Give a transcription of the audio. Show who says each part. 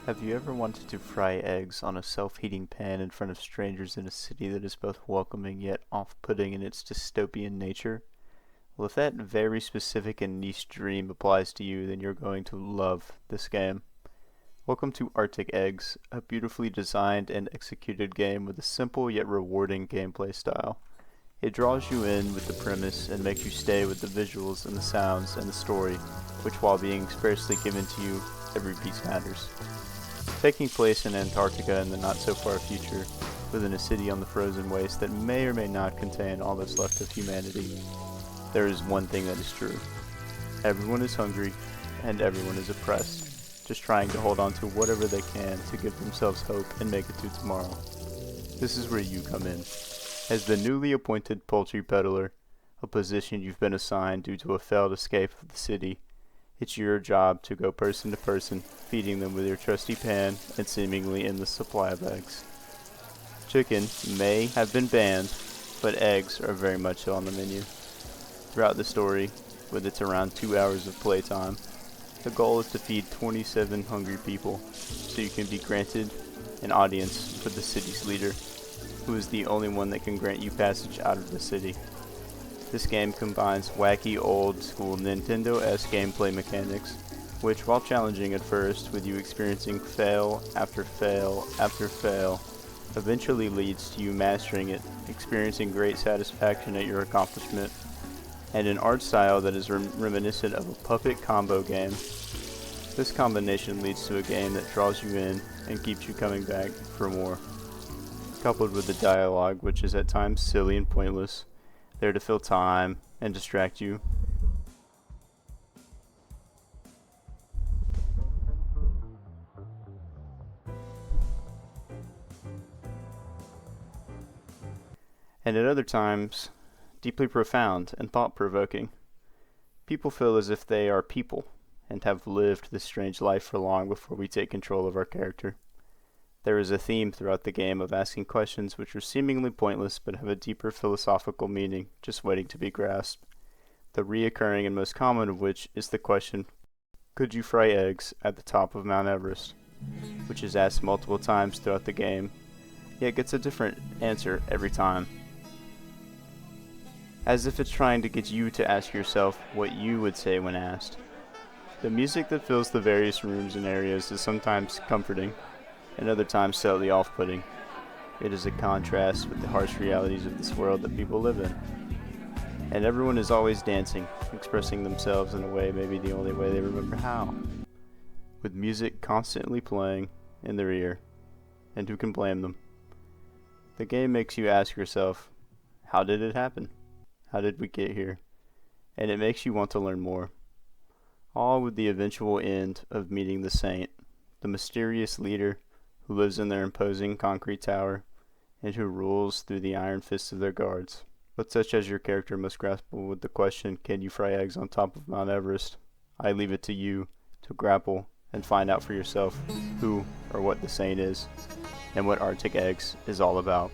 Speaker 1: Have you ever wanted to fry eggs on a self-heating pan in front of strangers in a city that is both welcoming yet off-putting in its dystopian nature? Well, if that very specific and niche dream applies to you, then you're going to love this game. Welcome to Arctic Eggs, a beautifully designed and executed game with a simple yet rewarding gameplay style. It draws you in with the premise and makes you stay with the visuals and the sounds and the story, which while being sparsely given to you, every piece matters. Taking place in Antarctica in the not-so-far future, within a city on the frozen waste that may or may not contain all that's left of humanity, there is one thing that is true. Everyone is hungry, and everyone is oppressed, just trying to hold on to whatever they can to give themselves hope and make it to tomorrow. This is where you come in. As the newly appointed poultry peddler, a position you've been assigned due to a failed escape of the city, it's your job to go person to person, feeding them with your trusty pan and seemingly endless supply of eggs. Chicken may have been banned, but eggs are very much so on the menu. Throughout the story, with its around 2 hours of playtime, the goal is to feed 27 hungry people, so you can be granted an audience with the city's leader, who is the only one that can grant you passage out of the city. This game combines wacky old-school Nintendo-esque gameplay mechanics, which, while challenging at first, with you experiencing fail after fail after fail, eventually leads to you mastering it, experiencing great satisfaction at your accomplishment, and an art style that is reminiscent of a puppet combo game. This combination leads to a game that draws you in and keeps you coming back for more, coupled with the dialogue, which is at times silly and pointless, there to fill time and distract you. And at other times, deeply profound and thought-provoking. People feel as if they are people and have lived this strange life for long before we take control of our character. There is a theme throughout the game of asking questions which are seemingly pointless but have a deeper philosophical meaning just waiting to be grasped. The reoccurring and most common of which is the question, could you fry eggs at the top of Mount Everest? Which is asked multiple times throughout the game, yet gets a different answer every time. As if it's trying to get you to ask yourself what you would say when asked. The music that fills the various rooms and areas is sometimes comforting, and other times slightly off-putting. It is a contrast with the harsh realities of this world that people live in. And everyone is always dancing, expressing themselves in a way maybe the only way they remember how. With music constantly playing in their ear. And who can blame them? The game makes you ask yourself, how did it happen? How did we get here? And it makes you want to learn more. All with the eventual end of meeting the Saint, the mysterious leader who lives in their imposing concrete tower, and who rules through the iron fists of their guards. But such as your character must grapple with the question, can you fry eggs on top of Mount Everest? I leave it to you to grapple and find out for yourself who or what the Saint is, and what Arctic Eggs is all about.